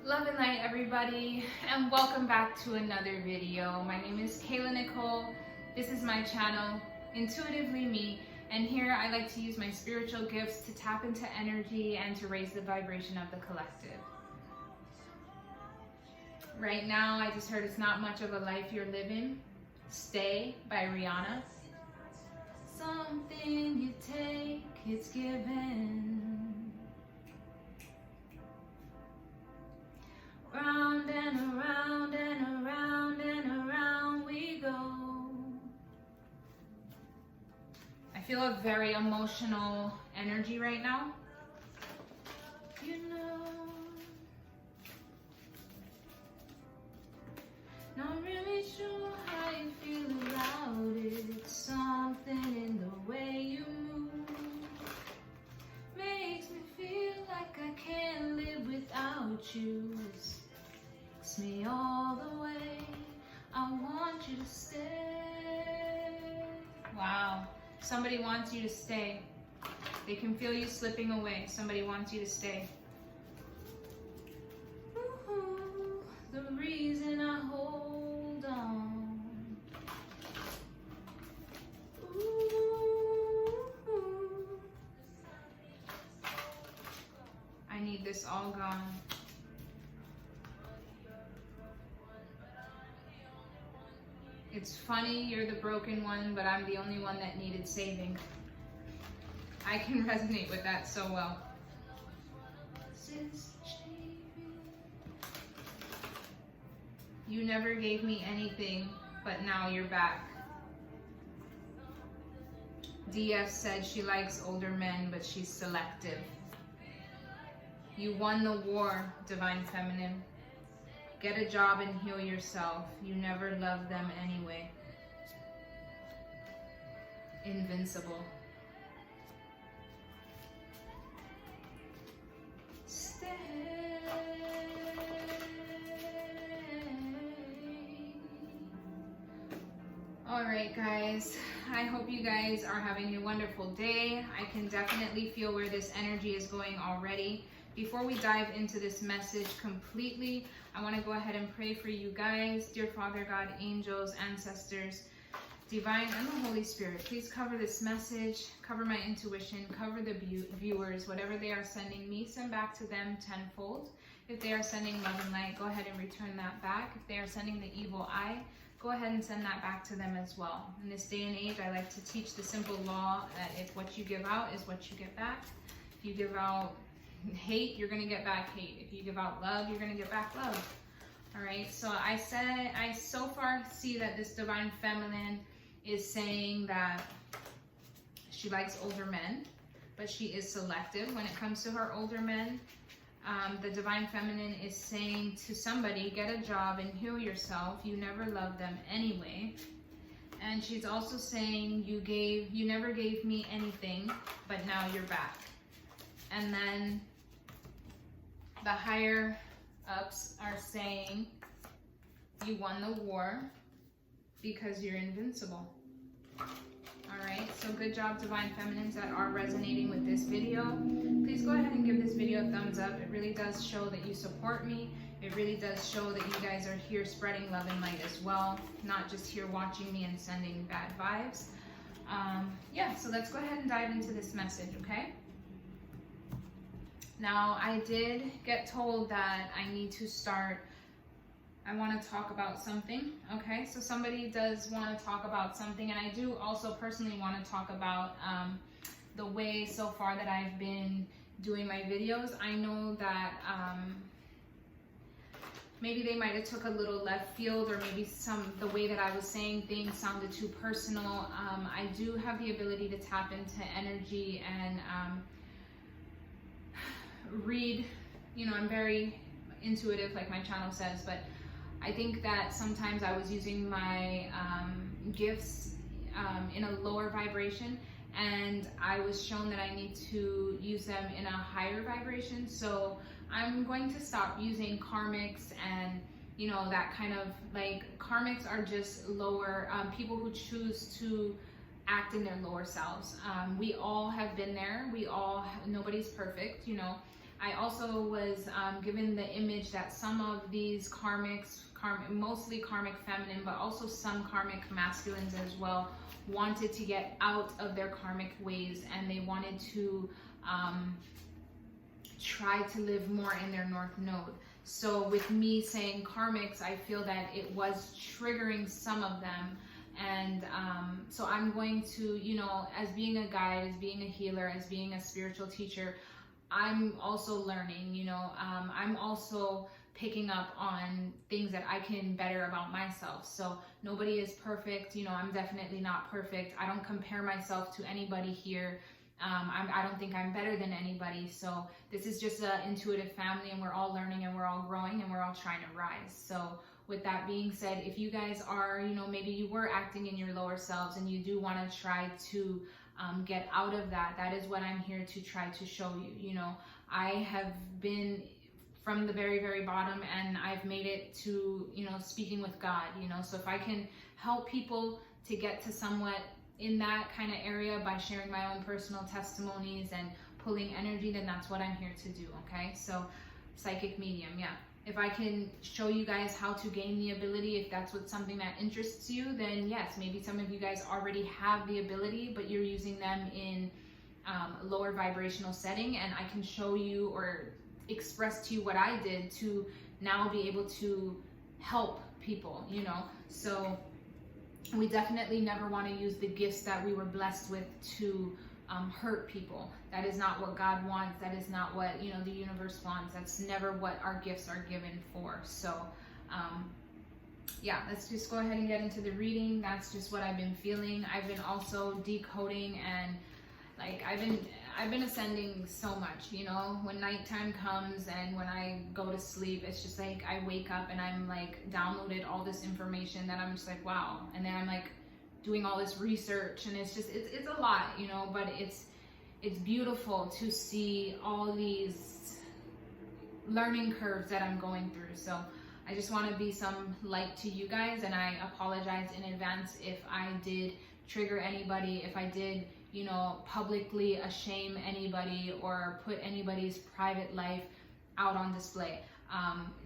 Love and light, everybody, and welcome back to another video. My name is Kayla Nicole. This is my channel, Intuitively Me, and here I like to use my spiritual gifts to tap into energy and to raise the vibration of the collective. Right now, I just heard It's Not Much of a Life You're Living, Stay by Rihanna. Something you take, it's given. Round and around and around and around we go. I feel a very emotional energy right now. You know, not really sure how you feel about it. Something in the way you move makes me feel like I can't live without you. Takes me all the way. I want you to stay. Wow. Somebody wants you to stay. They can feel you slipping away. Somebody wants you to stay. Ooh, the reason I hold on. Ooh, I need this all gone. It's funny, you're the broken one, but I'm the only one that needed saving. I can resonate with that so well. You never gave me anything, but now you're back. DF said she likes older men, but she's selective. You won the war, Divine Feminine. Get a job and heal yourself. You never loved them anyway. Invincible. Stay. All right, guys. I hope you guys are having a wonderful day. I can definitely feel where this energy is going already. Before we dive into this message completely, I want to go ahead and pray for you guys. Dear Father God, angels, ancestors, divine, and the Holy Spirit, please cover this message, cover my intuition, cover the viewers. Whatever they are sending me, send back to them tenfold. If they are sending love and light, go ahead and return that back. If they are sending the evil eye, go ahead and send that back to them as well. In this day and age, I like to teach the simple law that if what you give out is what you get back. If you give out hate, you're gonna get back hate. If you give out love, you're gonna get back love. All right, so I so far see that this Divine Feminine is saying that she likes older men, but she is selective when it comes to her older men. The Divine Feminine is saying to somebody, get a job and heal yourself. You never loved them anyway. And she's also saying, you never gave me anything, but now you're back. And then the higher ups are saying you won the war because you're invincible. All right, so good job, Divine Feminines that are resonating with this video. Please go ahead and give this video a thumbs up. It really does show that you support me. It really does show that you guys are here spreading love and light as well, not just here watching me and sending bad vibes. Yeah, so let's go ahead and dive into this message, okay? Now, I did get told that I need to start, I want to talk about something, okay? So somebody does want to talk about something, and I do also personally want to talk about the way so far that I've been doing my videos. I know that maybe they might have took a little left field, or maybe the way that I was saying things sounded too personal. I do have the ability to tap into energy and read, you know, I'm very intuitive like my channel says, but I think that sometimes I was using my gifts in a lower vibration, and I was shown that I need to use them in a higher vibration. So I'm going to stop using karmics and, you know, that kind of, like, karmics are just lower people who choose to act in their lower selves. We all have been there. Nobody's perfect, you know. I also was given the image that some of these mostly karmic feminine, but also some karmic masculines as well, wanted to get out of their karmic ways, and they wanted to try to live more in their North Node. So with me saying karmics, I feel that it was triggering some of them. And so I'm going to, you know, as being a guide, as being a healer, as being a spiritual teacher, I'm also learning, you know, I'm also picking up on things that I can better about myself. So nobody is perfect. You know, I'm definitely not perfect. I don't compare myself to anybody here. I don't think I'm better than anybody. So this is just an intuitive family, and we're all learning and we're all growing and we're all trying to rise. So with that being said, if you guys are, you know, maybe you were acting in your lower selves and you do want to try to get out of that, that is what I'm here to try to show you. You know, I have been from the very, very bottom, and I've made it to, you know, speaking with God, you know. So if I can help people to get to somewhat in that kind of area by sharing my own personal testimonies and pulling energy, then that's what I'm here to do. Okay, so psychic medium, yeah. If I can show you guys how to gain the ability, if that's what something that interests you, then yes, maybe some of you guys already have the ability, but you're using them in a lower vibrational setting, and I can show you or express to you what I did to now be able to help people, you know. So we definitely never want to use the gifts that we were blessed with to hurt people. That is not what God wants. That is not what, you know, the universe wants. That's never what our gifts are given for. So yeah, let's just go ahead and get into the reading. That's just what I've been feeling. I've been also decoding, and like I've been ascending so much, you know. When nighttime comes and when I go to sleep, it's just like I wake up and I'm like downloaded all this information that I'm just like, wow. And then I'm like doing all this research, and it's just it's a lot, you know, but it's beautiful to see all these learning curves that I'm going through. So I just want to be some light to you guys, and I apologize in advance if I did trigger anybody, if I did, you know, publicly shame anybody or put anybody's private life out on display.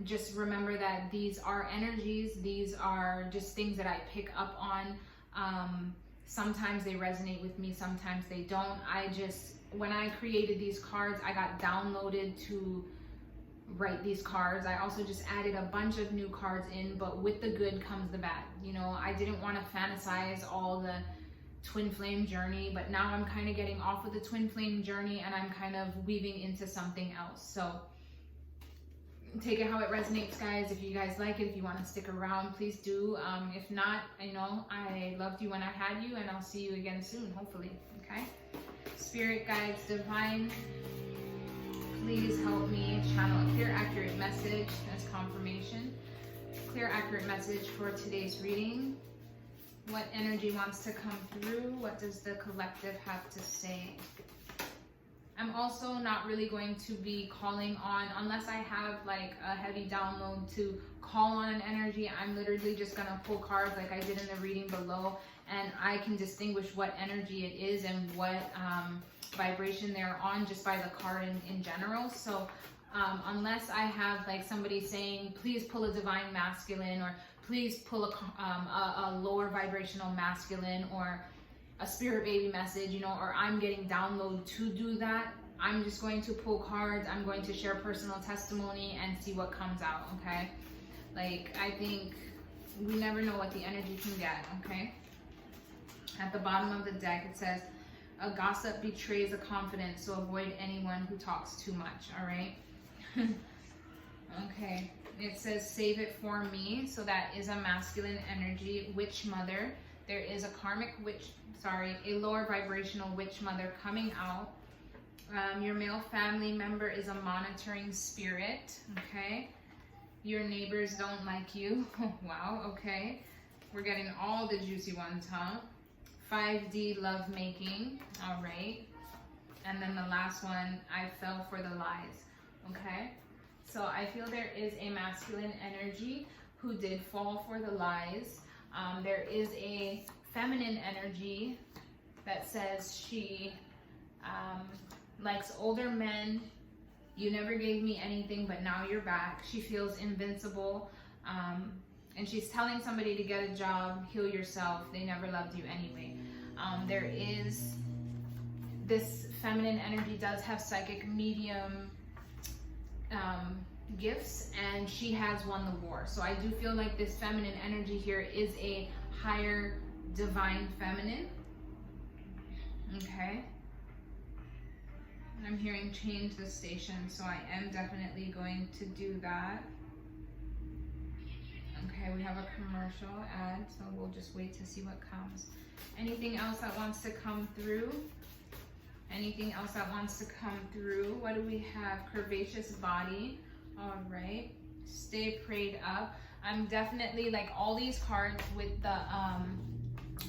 Just remember that these are energies. These are just things that I pick up on. Sometimes they resonate with me, sometimes they don't. When I created these cards, I got downloaded to write these cards. I also just added a bunch of new cards in, but with the good comes the bad. You know, I didn't want to fantasize all the twin flame journey, but now I'm kind of getting off of the twin flame journey and I'm kind of weaving into something else. So take it how it resonates, guys. If you guys like it, if you want to stick around, please do. If not, you know, I loved you when I had you, and I'll see you again soon, hopefully. Okay, spirit guides, divine, please help me channel a clear, accurate message as confirmation. Clear, accurate message for today's reading. What energy wants to come through? What does the collective have to say? I'm also not really going to be calling on, unless I have like a heavy download to call on an energy. I'm literally just going to pull cards like I did in the reading below, and I can distinguish what energy it is and what vibration they're on just by the card in general. So unless I have like somebody saying, please pull a divine masculine, or please pull a lower vibrational masculine, or a spirit baby message, you know, or I'm getting download to do that, I'm just going to pull cards. I'm going to share personal testimony and see what comes out. Okay, like I think we never know what the energy can get. Okay, at the bottom of the deck it says, a gossip betrays a confidence, so avoid anyone who talks too much. All right. Okay, it says save it for me, so that is a masculine energy. Witch mother, there is a karmic witch, a lower vibrational witch mother coming out. Your male family member is a monitoring spirit. Okay, your neighbors don't like you. Wow. Okay, we're getting all the juicy ones, huh? 5D love making. All right, and then the last one, I fell for the lies. Okay, so I feel there is a masculine energy who did fall for the lies. There is a feminine energy that says she likes older men You never gave me anything, but now you're back. She feels invincible. And she's telling somebody to get a job, heal yourself. They never loved you anyway. There is this feminine energy does have psychic medium gifts, and she has won the war. So I do feel like this feminine energy here is a higher divine feminine. Okay. I'm hearing change the station, so I am definitely going to do that. Okay, we have a commercial ad, so we'll just wait to see what comes. Anything else that wants to come through? Anything else that wants to come through? What do we have? Curvaceous body. All right. Stay prayed up. I'm definitely like all these cards with the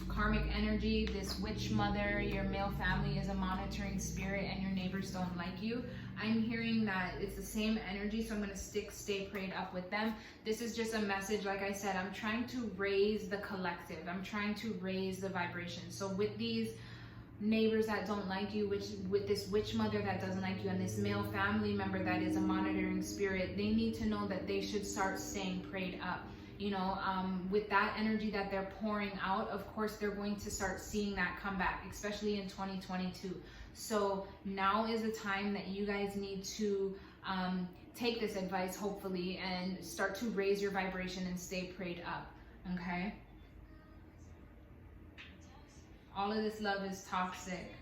karmic energy, this witch mother, your male family is a monitoring spirit, and your neighbors don't like you. I'm hearing that it's the same energy, so I'm going to stay prayed up with them. This is just a message. Like I said, I'm trying to raise the collective. I'm trying to raise the vibration. So with these neighbors that don't like you, with this witch mother that doesn't like you, and this male family member that is a monitoring spirit, they need to know that they should start staying prayed up. You know, with that energy that they're pouring out, of course, they're going to start seeing that come back, especially in 2022. So now is the time that you guys need to take this advice, hopefully, and start to raise your vibration and stay prayed up, okay? All of this love is toxic.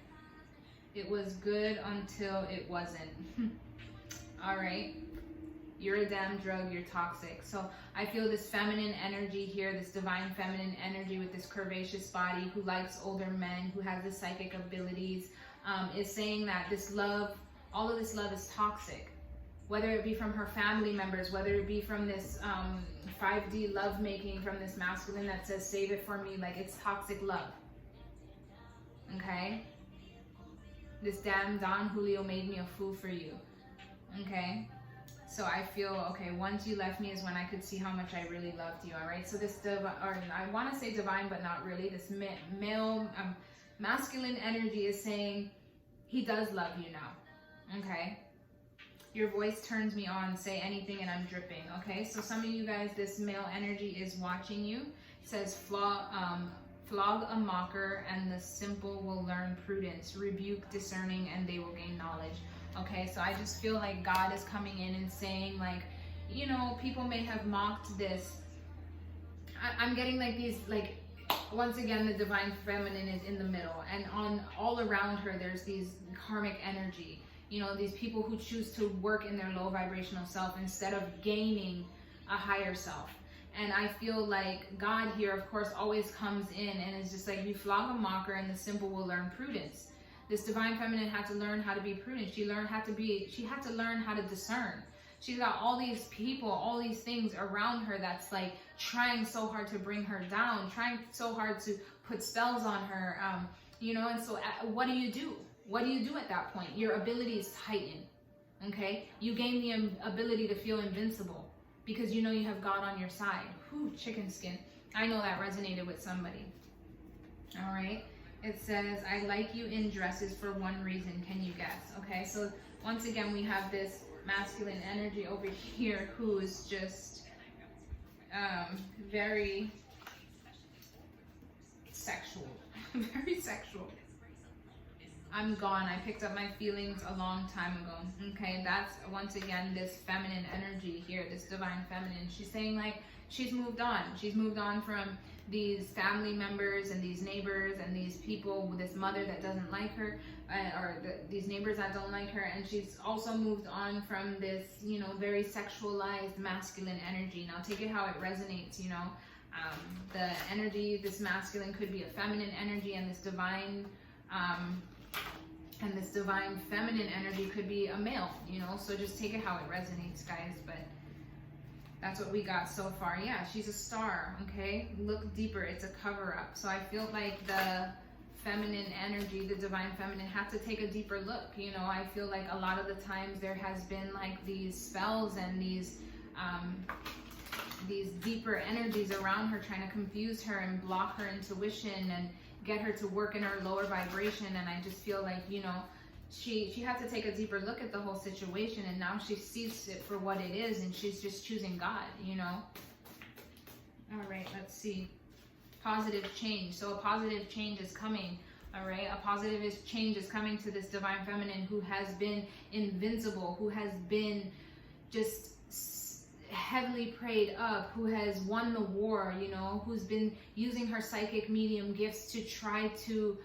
It was good until it wasn't. All right. You're a damn drug, you're toxic. So I feel this feminine energy here, this divine feminine energy with this curvaceous body who likes older men, who has the psychic abilities, is saying that this love, all of this love is toxic. Whether it be from her family members, whether it be from this 5D love making from this masculine that says, save it for me, like it's toxic love. Okay? This damn Don Julio made me a fool for you. Okay? So I feel, okay, once you left me is when I could see how much I really loved you, all right? So this, or I want to say divine, but not really. This male, masculine energy is saying, he does love you now, okay? Your voice turns me on, say anything and I'm dripping, okay? So some of you guys, this male energy is watching you. It says, flog a mocker and the simple will learn prudence. Rebuke discerning and they will gain knowledge. Okay, so I just feel like God is coming in and saying, like, you know, people may have mocked this. I'm getting like these, like, once again, the divine feminine is in the middle, and on all around her, there's these karmic energy. You know, these people who choose to work in their low vibrational self instead of gaining a higher self. And I feel like God here, of course, always comes in and is just like, you flog a mocker and the simple will learn prudence. This divine feminine had to learn how to be prudent. She had to learn how to discern. She's got all these people, all these things around her that's like trying so hard to bring her down, trying so hard to put spells on her, you know, and so what do you do? What do you do at that point? Your abilities tighten, okay? You gain the ability to feel invincible because you know you have God on your side. Whew, chicken skin. I know that resonated with somebody. All right. It says, I like you in dresses for one reason. Can you guess? Okay, so once again, we have this masculine energy over here who is just very sexual. Very sexual. I'm gone. I picked up my feelings a long time ago. Okay, that's once again this feminine energy here, this divine feminine. She's saying like she's moved on. She's moved on from these family members and these neighbors and these people with this mother that doesn't like her, these neighbors that don't like her, and she's also moved on from this, you know, very sexualized masculine energy. Now take it how it resonates, you know. The energy, this masculine could be a feminine energy, and this divine feminine energy could be a male, you know. So just take it how it resonates, guys. But that's what we got so far. Yeah, she's a star, okay? Look deeper, it's a cover-up. So I feel like the feminine energy, the divine feminine, had to take a deeper look. You know, I feel like a lot of the times there has been like these spells and these deeper energies around her trying to confuse her and block her intuition and get her to work in her lower vibration. And I just feel like, you know, she had to take a deeper look at the whole situation, and now she sees it for what it is, and she's just choosing God, you know. All right, let's see. Positive change. So a positive change is coming. All right, a positive change is coming to this divine feminine who has been invincible, who has been just heavily prayed up, who has won the war, you know, who's been using her psychic medium gifts to try to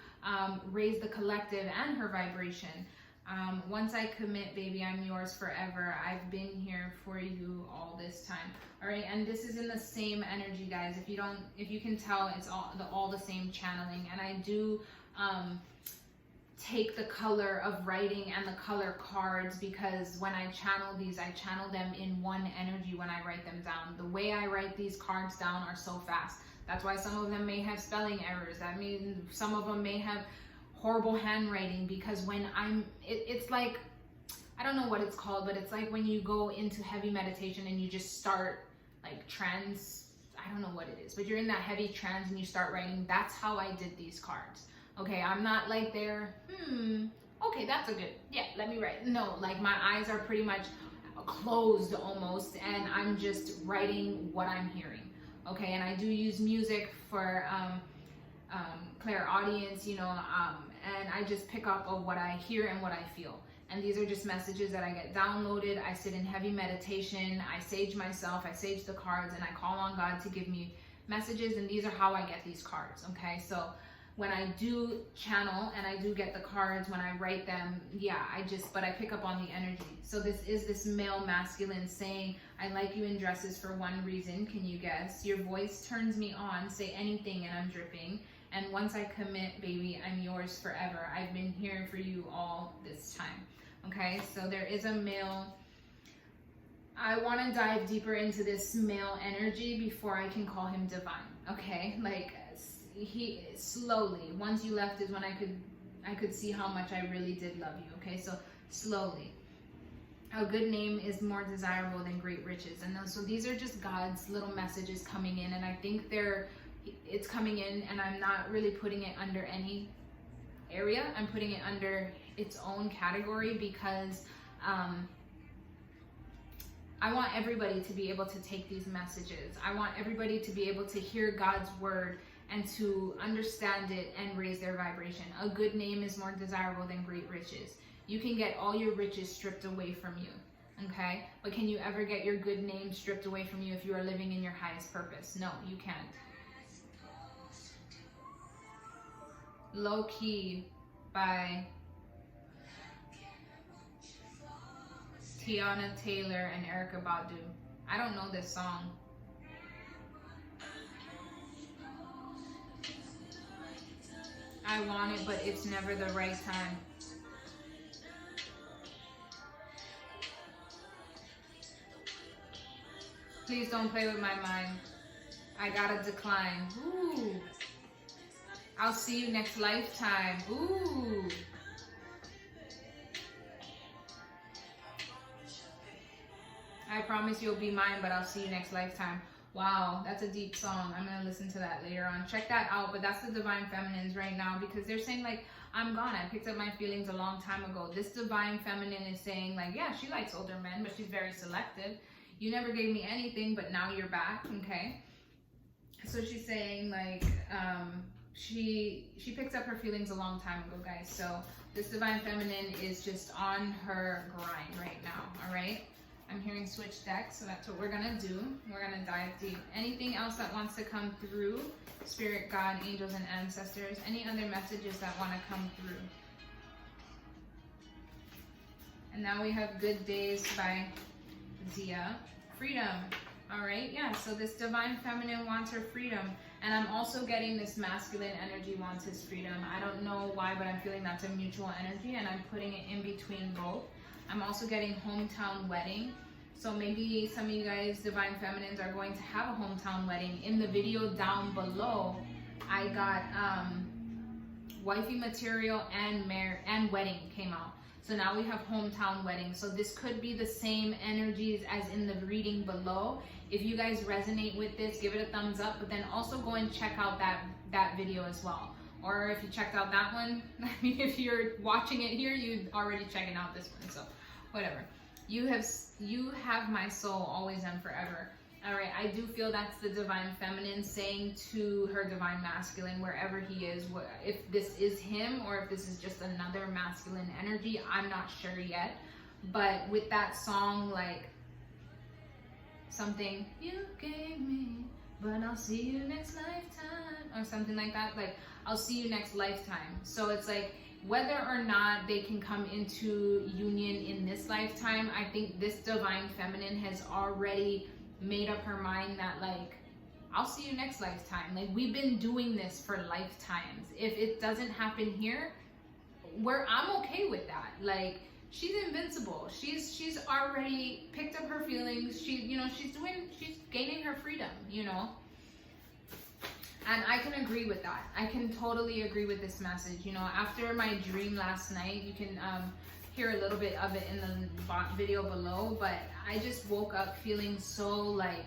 raise the collective and her vibration. Once I commit, baby, I'm yours forever. I've been here for you all this time. All right, and this is in the same energy, guys. If you can tell, it's all the same channeling. And I do take the color of writing and the color cards, because when I channel these, I channel them in one energy when I write them down. The way I write these cards down are so fast. That's why some of them may have spelling errors. That means some of them may have horrible handwriting, because when it's like, I don't know what it's called, but it's like when you go into heavy meditation and you just start like trance, I don't know what it is, but you're in that heavy trance and you start writing. That's how I did these cards. Okay, I'm not like there, okay, that's a good, yeah, let me write. No, like my eyes are pretty much closed almost, and I'm just writing what I'm hearing. Okay, and I do use music for clairaudience, you know, and I just pick up on what I hear and what I feel. And these are just messages that I get downloaded. I sit in heavy meditation, I sage myself, I sage the cards, and I call on God to give me messages, and these are how I get these cards, okay? So when I do channel and I do get the cards, when I write them, yeah, but I pick up on the energy. So this is this male masculine saying, I like you in dresses for one reason, can you guess? Your voice turns me on, say anything and I'm dripping. And once I commit, baby, I'm yours forever. I've been here for you all this time. Okay, so there is a male. I want to dive deeper into this male energy before I can call him divine. Okay, like he slowly, once you left is when I could see how much I really did love you. Okay, so slowly. A good name is more desirable than great riches. And so these are just God's little messages coming in, and I think it's coming in, and I'm not really putting it under any area. I'm putting it under its own category, because I want everybody to be able to take these messages. I want everybody to be able to hear God's word and to understand it and raise their vibration. A good name is more desirable than great riches. You can get all your riches stripped away from you, okay? But can you ever get your good name stripped away from you if you are living in your highest purpose? No, you can't. Low Key by Tiana Taylor and Erykah Badu. I don't know this song. I want it, but it's never the right time. Please don't play with my mind. I gotta decline. Ooh. I'll see you next lifetime. Ooh. I promise you'll be mine, but I'll see you next lifetime. Wow, that's a deep song. I'm gonna listen to that later on. Check that out. But that's the divine feminines right now, because they're saying like, I'm gone. I picked up my feelings a long time ago. This divine feminine is saying like, yeah, she likes older men, but she's very selective. You never gave me anything, but now you're back, okay? So she's saying like, she picked up her feelings a long time ago, guys. So this divine feminine is just on her grind right now, all right? I'm hearing switch decks, so that's what we're gonna do. We're gonna dive deep. Anything else that wants to come through? Spirit, God, angels, and ancestors. Any other messages that want to come through? And now we have Good Days by Zia. Freedom. All right, yeah, so this divine feminine wants her freedom. And I'm also getting this masculine energy wants his freedom. I don't know why, but I'm feeling that's a mutual energy, and I'm putting it in between both. I'm also getting hometown wedding. So maybe some of you guys, divine feminines, are going to have a hometown wedding. In the video down below, I got wifey material and wedding came out. So now we have hometown wedding. So this could be the same energies as in the reading below. If you guys resonate with this, give it a thumbs up, but then also go and check out that video as well. Or if you checked out that one, I mean, if you're watching it here, you're already checking out this one, so whatever. You have my soul always and forever. All right, I do feel that's the divine feminine saying to her divine masculine, wherever he is, if this is him or if this is just another masculine energy, I'm not sure yet. But with that song, like something, you gave me, but I'll see you next lifetime, or something like that, like I'll see you next lifetime. So it's like, whether or not they can come into union in this lifetime, I think this divine feminine has already made up her mind that, like, I'll see you next lifetime. Like, we've been doing this for lifetimes. If it doesn't happen here, I'm okay with that. Like, she's invincible. She's already picked up her feelings. She's gaining her freedom, you know. And I can agree with that. I can totally agree with this message. You know, after my dream last night, you can hear a little bit of it in the video below, but I just woke up feeling so like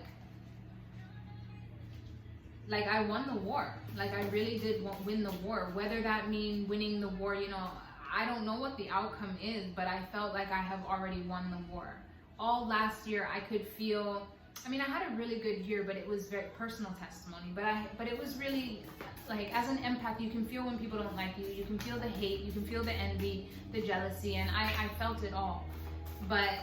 I won the war. Like, I really did win the war. Whether that mean winning the war, you know, I don't know what the outcome is, but I felt like I have already won the war. All last year, I could feel, I mean, I had a really good year, but it was very personal testimony. But it was really, like, as an empath, you can feel when people don't like you. You can feel the hate. You can feel the envy, the jealousy, and I felt it all. But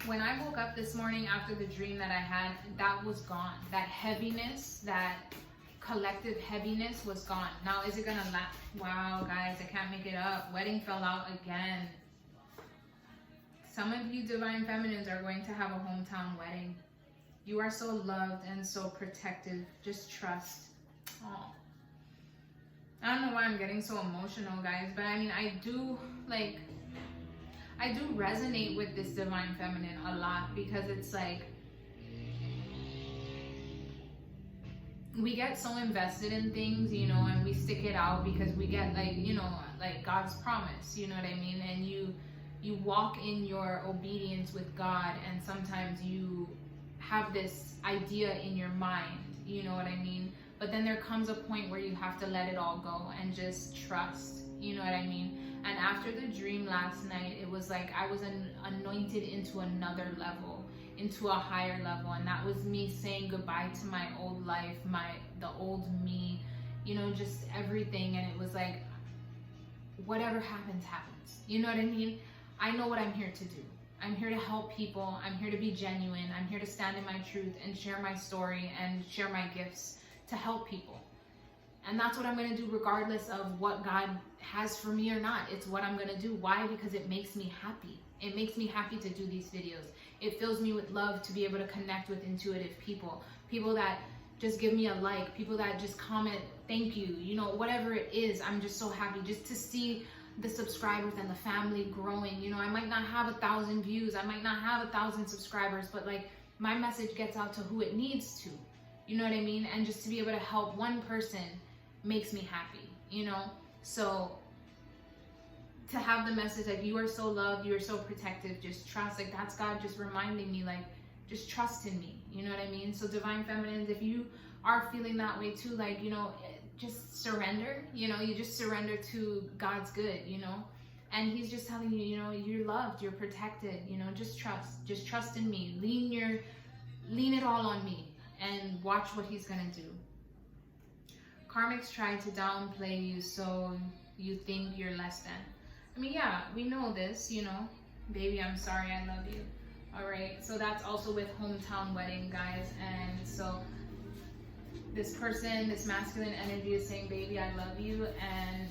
when I woke up this morning after the dream that I had, that was gone. That heaviness, that collective heaviness was gone. Now, is it gonna last? Wow, guys, I can't make it up. Wedding fell out again. Some of you divine feminines are going to have a hometown wedding. You are so loved and so protective. Just trust. Oh, I don't know why I'm getting so emotional, guys, but I mean, I do resonate with this divine feminine a lot, because it's like, we get so invested in things, you know, and we stick it out because we get, like, you know, like God's promise, you know what I mean? And you walk in your obedience with God, and sometimes you have this idea in your mind, you know what I mean? But then there comes a point where you have to let it all go and just trust, you know what I mean? And after the dream last night, it was like I was anointed into another level, into a higher level, and that was me saying goodbye to my old life, the old me, you know, just everything. And it was like, whatever happens, happens. You know what I mean? I know what I'm here to do. I'm here to help people. I'm here to be genuine. I'm here to stand in my truth and share my story and share my gifts to help people. And that's what I'm going to do regardless of what God has for me or not. It's what I'm going to do. Why? Because it makes me happy. It makes me happy to do these videos. It fills me with love to be able to connect with intuitive people. People that just give me a like. People that just comment, thank you. You know, whatever it is, I'm just so happy just to see the subscribers and the family growing. You know, I might not have 1,000 views. I might not have 1,000 subscribers, but like, my message gets out to who it needs to. You know what I mean? And just to be able to help one person makes me happy, you know? So to have the message like, you are so loved, you are so protective, just trust, like, that's God just reminding me, like, just trust in me, you know what I mean? So divine feminines, if you are feeling that way too, like, you know, just surrender, you know, you just surrender to God's good, you know? And he's just telling you, you know, you're loved, you're protected, you know, just trust in me, lean it all on me, and watch what he's gonna do. Karmics try to downplay you so you think you're less than. I mean, yeah, we know this, you know. Baby, I'm sorry, I love you. All right, so that's also with hometown wedding, guys. And so this person, this masculine energy is saying, baby, I love you. And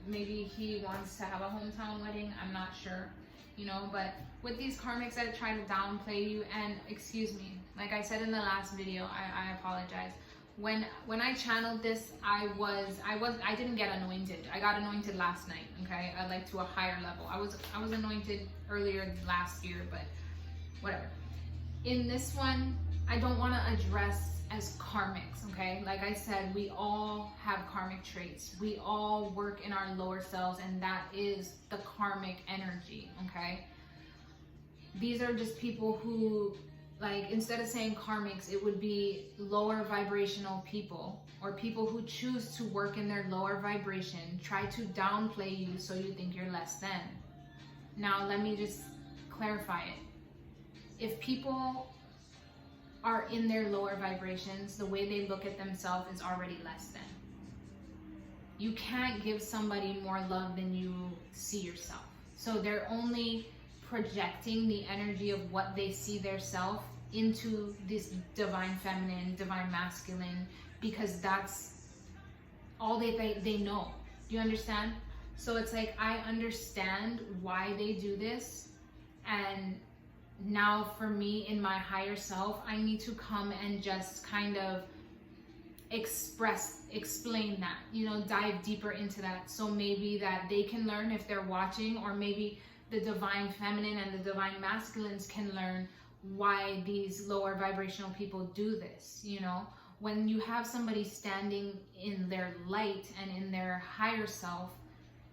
maybe he wants to have a hometown wedding. I'm not sure, you know. But with these karmics that try to downplay you, and excuse me, like I said in the last video, I apologize. When I channeled this, I didn't get anointed. I got anointed last night, okay? Like to a higher level. I was anointed earlier last year, but whatever. In this one, I don't want to address as karmics, okay? Like I said, we all have karmic traits. We all work in our lower selves, and that is the karmic energy, okay? These are just people who like instead of saying karmics, it would be lower vibrational people, or people who choose to work in their lower vibration, try to downplay you so you think you're less than. Now, let me just clarify it. If people are in their lower vibrations, the way they look at themselves is already less than. You can't give somebody more love than you see yourself. So they're only projecting the energy of what they see their self into this divine feminine, divine masculine, because that's all they know. Do you understand? So it's like, I understand why they do this, and now for me in my higher self, I need to come and just kind of explain that, you know, dive deeper into that, so maybe that they can learn if they're watching, or maybe the divine feminine and the divine masculines can learn why these lower vibrational people do this. You know, when you have somebody standing in their light and in their higher self,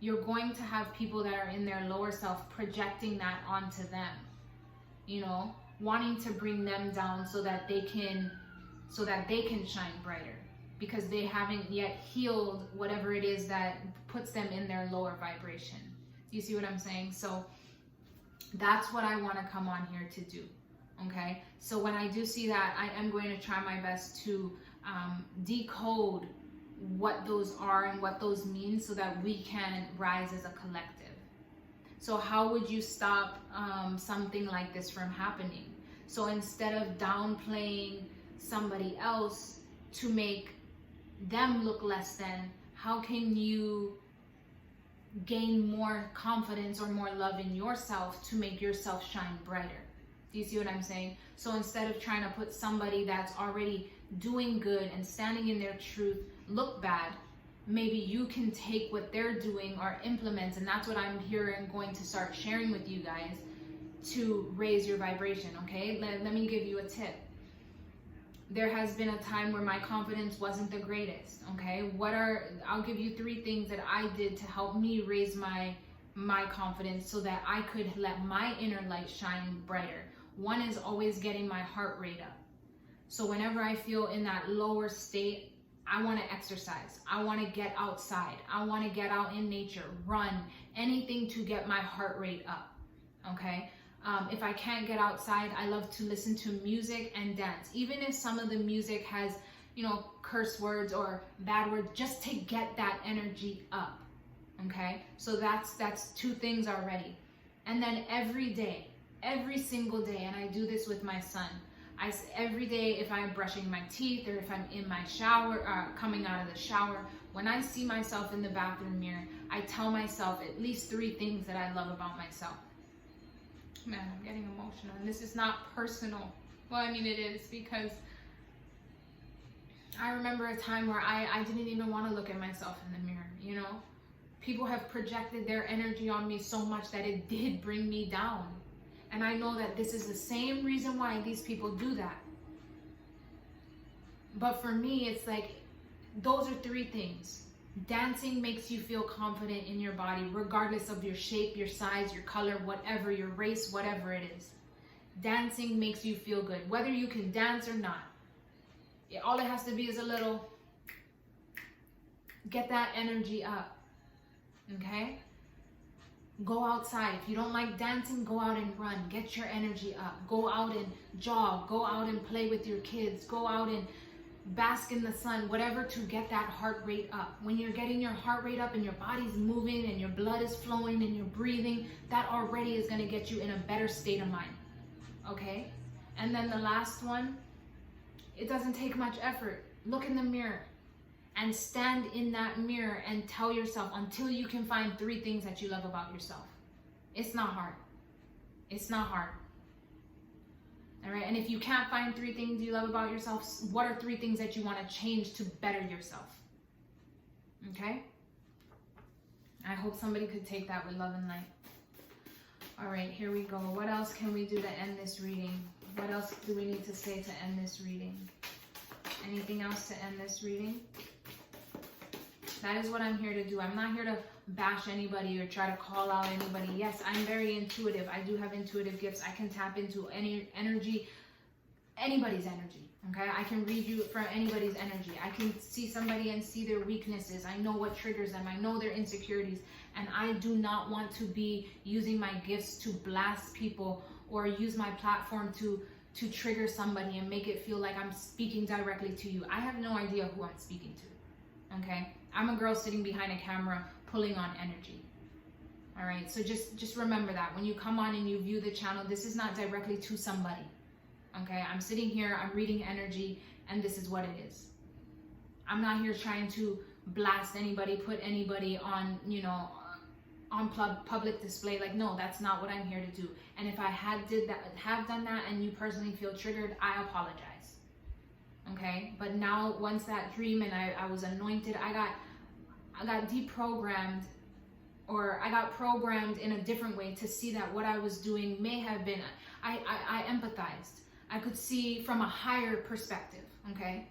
you're going to have people that are in their lower self projecting that onto them, you know, wanting to bring them down so that they can shine brighter, because they haven't yet healed whatever it is that puts them in their lower vibration. Do you see what I'm saying? So that's what I want to come on here to do. Okay, so when I do see that, I am going to try my best to decode what those are and what those mean, so that we can rise as a collective. So how would you stop something like this from happening? So instead of downplaying somebody else to make them look less than, how can you gain more confidence or more love in yourself to make yourself shine brighter? Do you see what I'm saying? So instead of trying to put somebody that's already doing good and standing in their truth look bad, maybe you can take what they're doing or implement, and that's what I'm here and going to start sharing with you guys to raise your vibration. Okay, let me give you a tip. There has been a time where my confidence wasn't the greatest. Okay, I'll give you 3 things that I did to help me raise my confidence so that I could let my inner light shine brighter. One is always getting my heart rate up. So whenever I feel in that lower state, I want to exercise. I want to get outside. I want to get out in nature, run, anything to get my heart rate up. Okay. If I can't get outside, I love to listen to music and dance. Even if some of the music has, you know, curse words or bad words, just to get that energy up. Okay. So that's 2 things already. And then every day, every single day, and I do this with my son, every day, if I'm brushing my teeth or if I'm in my shower, coming out of the shower, when I see myself in the bathroom mirror, I tell myself at least 3 things that I love about myself. Man, I'm getting emotional, and this is not personal. Well, I mean, it is, because I remember a time where I didn't even want to look at myself in the mirror, you know? People have projected their energy on me so much that it did bring me down. And I know that this is the same reason why these people do that. But for me, it's like, those are 3 things. Dancing makes you feel confident in your body, regardless of your shape, your size, your color, whatever, your race, whatever it is. Dancing makes you feel good, whether you can dance or not. All it has to be is a little, get that energy up. Okay? Go outside. If you don't like dancing, go out and run. Get your energy up. Go out and jog. Go out and play with your kids. Go out and bask in the sun, whatever, to get that heart rate up. When you're getting your heart rate up and your body's moving and your blood is flowing and you're breathing, that already is going to get you in a better state of mind. Okay? And then the last one, it doesn't take much effort. Look in the mirror and stand in that mirror and tell yourself until you can find 3 things that you love about yourself. It's not hard. It's not hard. All right, and if you can't find 3 things you love about yourself, what are 3 things that you want to change to better yourself? Okay? I hope somebody could take that with love and light. All right, here we go. What else can we do to end this reading? What else do we need to say to end this reading? Anything else to end this reading? That is what I'm here to do. I'm not here to bash anybody or try to call out anybody. Yes, I'm very intuitive. I do have intuitive gifts. I can tap into any energy anybody's energy, okay? I can read you from anybody's energy. I can see somebody and see their weaknesses. I know what triggers them. I know their insecurities. And I do not want to be using my gifts to blast people or use my platform to trigger somebody and make it feel like I'm speaking directly to you. I have no idea who I'm speaking to, okay? I'm a girl sitting behind a camera pulling on energy. All right, so just remember that when you come on and you view the channel, this is not directly to somebody. Okay, I'm sitting here, I'm reading energy, and this is what it is. I'm not here trying to blast anybody, put anybody on, you know, on public display. Like, no, that's not what I'm here to do. And if I have done that and you personally feel triggered, I apologize. Okay, but now once that dream and I was anointed, I got deprogrammed, or I got programmed in a different way to see that what I was doing may have been, I empathized. I could see from a higher perspective, okay?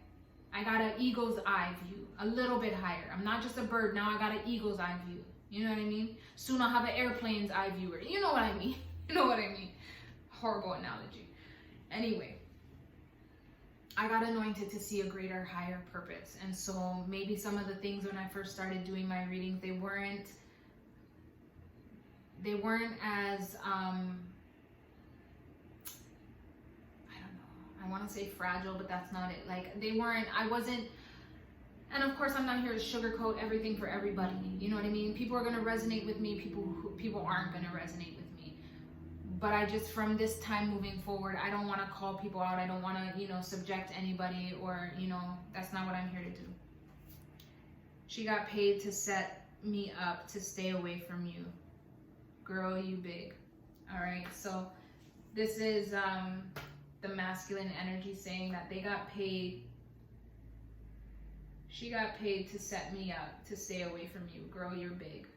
I got an eagle's eye view, a little bit higher. I'm not just a bird, now I got an eagle's eye view. You know what I mean? Soon I'll have an airplane's eye viewer. You know what I mean? You know what I mean? Horrible analogy. Anyway, I got anointed to see a greater, higher purpose. And so maybe some of the things when I first started doing my readings, they weren't as, I want to say fragile, but that's not it. Like, I wasn't, and of course I'm not here to sugarcoat everything for everybody. You know what I mean? People are going to resonate with me. People aren't going to resonate with me. But I just, from this time moving forward, I don't want to call people out. I don't want to, you know, subject anybody, or, you know, that's not what I'm here to do. She got paid to set me up to stay away from you. Girl, you big. All right. So this is, the masculine energy saying that they got paid. She got paid to set me up to stay away from you. Girl, you're big.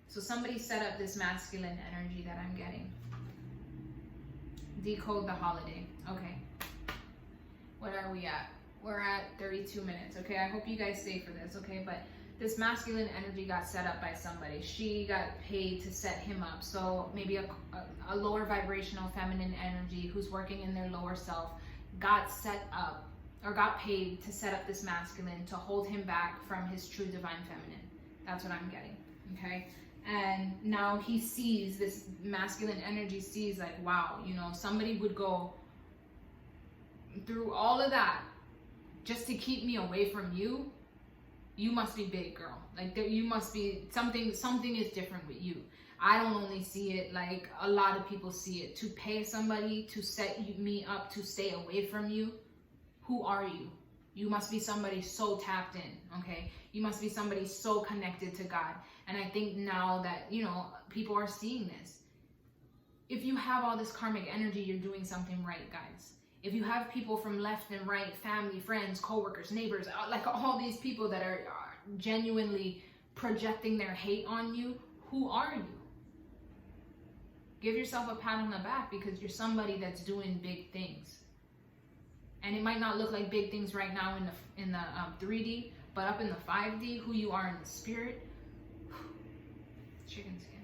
So somebody set up this masculine energy that I'm getting. Decode the holiday. Okay. What are we at? We're at 32 minutes. Okay. I hope you guys stay for this. Okay. But this masculine energy got set up by somebody. She got paid to set him up. So maybe a lower vibrational feminine energy who's working in their lower self got set up, or got paid to set up this masculine to hold him back from his true divine feminine. That's what I'm getting. Okay. And now he sees, this masculine energy sees, like, wow, you know, somebody would go through all of that just to keep me away from you. You must be big, girl. Like, you must be, something is different with you. I don't only see it, like a lot of people see it. To pay somebody to set me up to stay away from you, who are you? You must be somebody so tapped in, okay? You must be somebody so connected to God. And I think now that, you know, people are seeing this. If you have all this karmic energy, you're doing something right, guys. If you have people from left and right, family, friends, coworkers, neighbors, like all these people that are genuinely projecting their hate on you, who are you? Give yourself a pat on the back, because you're somebody that's doing big things. And it might not look like big things right now in the 3D, but up in the 5D, who you are in the spirit, chicken skin.